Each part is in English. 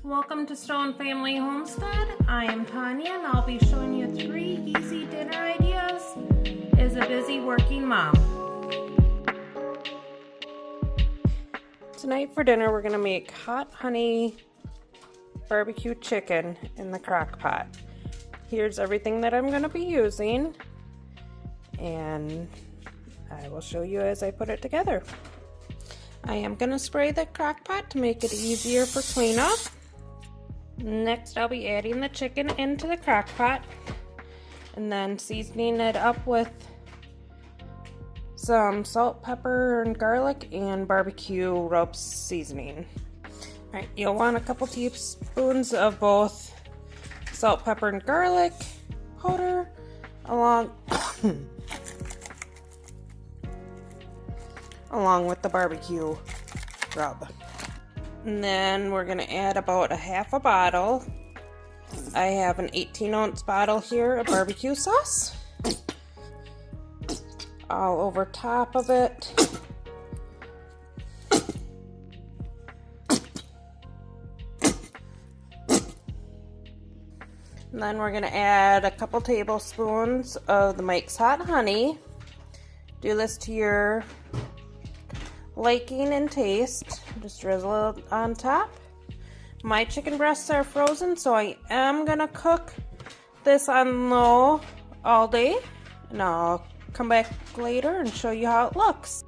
Welcome to Stone Family Homestead. I am Tanya and I'll be showing you 3 easy dinner ideas as a busy working mom. Tonight for dinner we're going to make hot honey barbecue chicken in the crock pot. Here's everything that I'm going to be using and I will show you as I put it together. I am going to spray the crock pot to make it easier for cleanup. Next I'll be adding the chicken into the crock pot and then seasoning it up with some salt, pepper, and garlic and barbecue rub seasoning. Alright, you'll want a couple teaspoons of both salt, pepper, and garlic powder along with the barbecue rub. And then we're going to add about a half a bottle. I have an 18-ounce bottle here of barbecue sauce. All over top of it. And then we're going to add a couple tablespoons of the Mike's Hot Honey. Do this to your liking and taste. Just drizzle it on top. My chicken breasts are frozen, so I am gonna cook this on low all day, and I'll come back later and show you how it looks.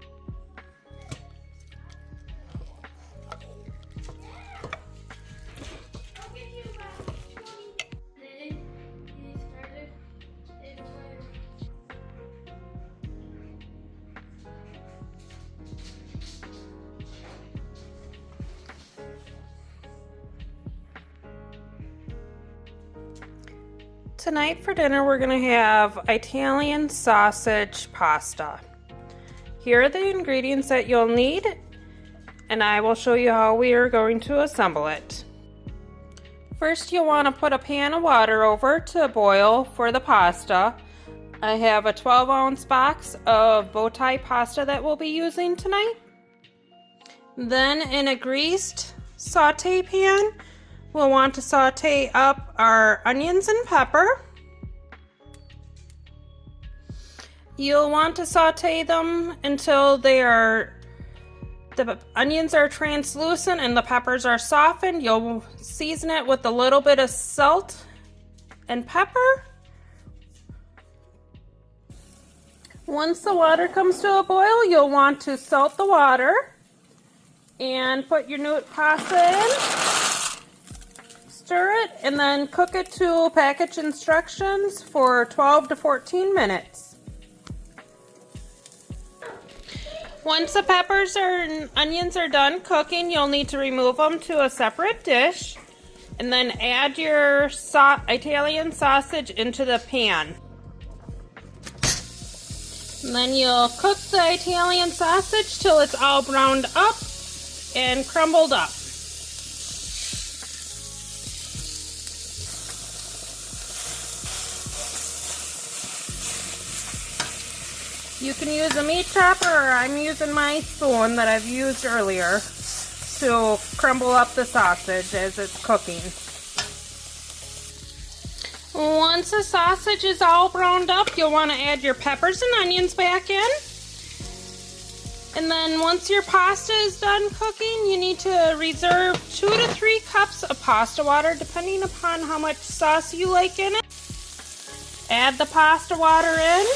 Tonight for dinner we're going to have Italian sausage pasta. Here are the ingredients that you'll need, and I will show you how we are going to assemble it. First you'll want to put a pan of water over to boil for the pasta. I have a 12-ounce box of bow tie pasta that we'll be using tonight. Then in a greased saute pan, we'll want to saute up our onions and pepper. You'll want to saute them until the onions are translucent and the peppers are softened. You'll season it with a little bit of salt and pepper. Once the water comes to a boil, you'll want to salt the water and put your new pasta in. Stir it and then cook it to package instructions for 12 to 14 minutes. Once the peppers and onions are done cooking, you'll need to remove them to a separate dish and then add your Italian sausage into the pan. And then you'll cook the Italian sausage till it's all browned up and crumbled up. You can use a meat chopper, or I'm using my spoon that I've used earlier to crumble up the sausage as it's cooking. Once the sausage is all browned up, you'll want to add your peppers and onions back in. And then once your pasta is done cooking, you need to reserve 2 to 3 cups of pasta water, depending upon how much sauce you like in it. Add the pasta water in.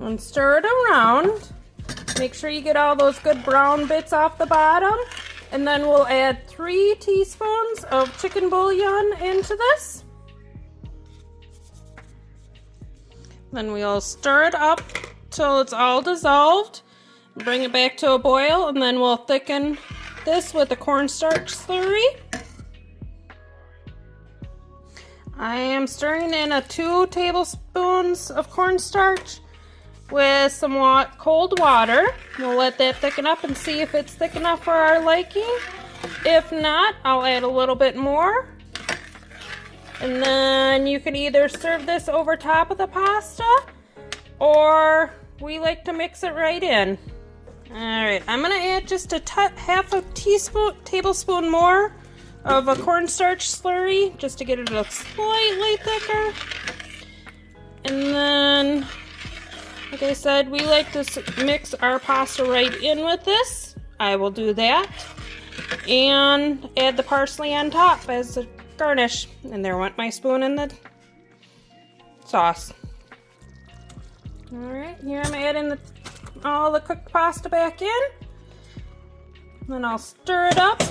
And stir it around. Make sure you get all those good brown bits off the bottom. And then we'll add 3 teaspoons of chicken bouillon into this. Then we'll stir it up till it's all dissolved. Bring it back to a boil, and then we'll thicken this with a cornstarch slurry. I am stirring in 2 tablespoons of cornstarch with some cold water. We'll let that thicken up and see if it's thick enough for our liking. If not, I'll add a little bit more. And then you can either serve this over top of the pasta or we like to mix it right in. All right, I'm gonna add just a half a tablespoon more of a cornstarch slurry just to get it a slightly thicker. And then, like I said, we like to mix our pasta right in with this. I will do that. And add the parsley on top as a garnish. And there went my spoon in the sauce. Alright, here I'm adding all the cooked pasta back in. Then I'll stir it up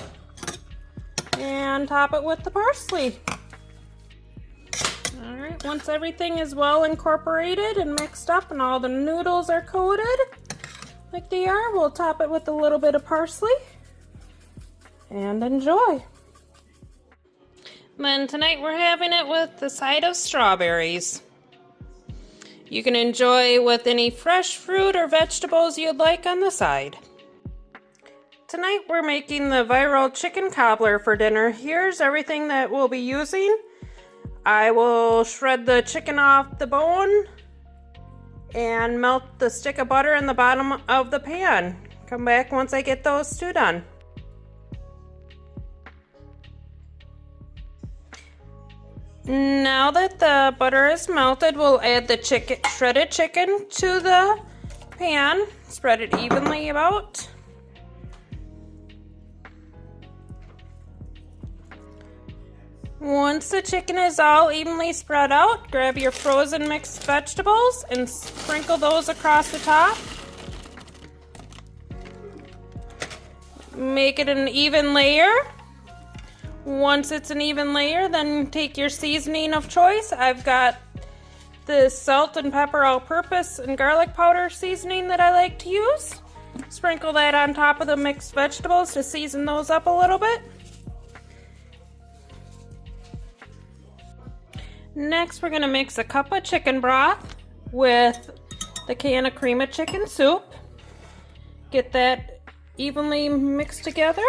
and top it with the parsley. Alright, once everything is well incorporated and mixed up and all the noodles are coated like they are, we'll top it with a little bit of parsley and enjoy. Then tonight we're having it with the side of strawberries. You can enjoy with any fresh fruit or vegetables you'd like on the side. Tonight we're making the viral chicken cobbler for dinner. Here's everything that we'll be using. I will shred the chicken off the bone and melt the stick of butter in the bottom of the pan. Come back once I get those two done. Now that the butter is melted, we'll add the shredded chicken to the pan. Spread it evenly about. Once the chicken is all evenly spread out, grab your frozen mixed vegetables and sprinkle those across the top. Make it an even layer. Once it's an even layer, then take your seasoning of choice. I've got the salt and pepper all-purpose and garlic powder seasoning that I like to use. Sprinkle that on top of the mixed vegetables to season those up a little bit. Next, we're going to mix a cup of chicken broth with the can of cream of chicken soup. Get that evenly mixed together.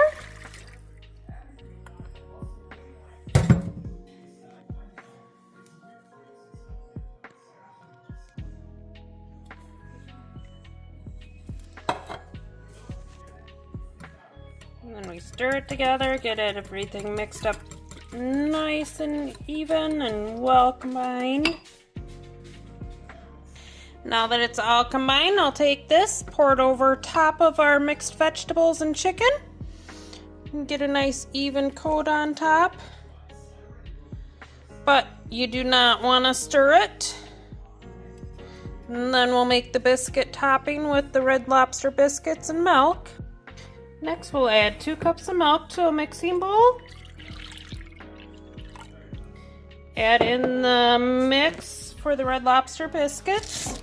And then we stir it together, get everything mixed up nice and even and well combined. Now that it's all combined, I'll take this, pour it over top of our mixed vegetables and chicken, and get a nice even coat on top. But you do not want to stir it. And then we'll make the biscuit topping with the Red Lobster biscuits and milk. Next, we'll add 2 cups of milk to a mixing bowl. Add in the mix for the Red Lobster biscuits.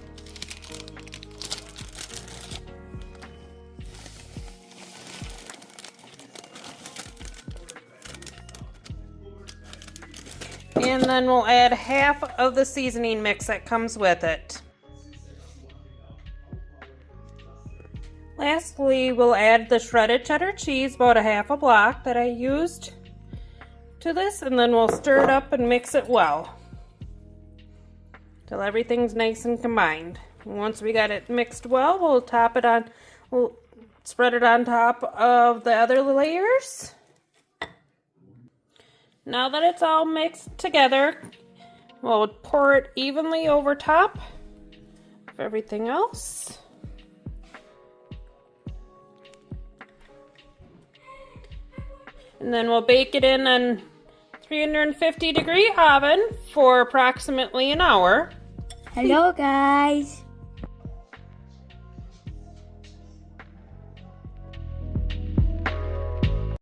And then we'll add half of the seasoning mix that comes with it. Lastly, we'll add the shredded cheddar cheese, about a half a block that I used to this, and then we'll stir it up and mix it well till everything's nice and combined. And once we got it mixed well, we'll spread it on top of the other layers. Now that it's all mixed together, we'll pour it evenly over top of everything else. And then we'll bake it in a 350-degree oven for approximately an hour. Hello guys.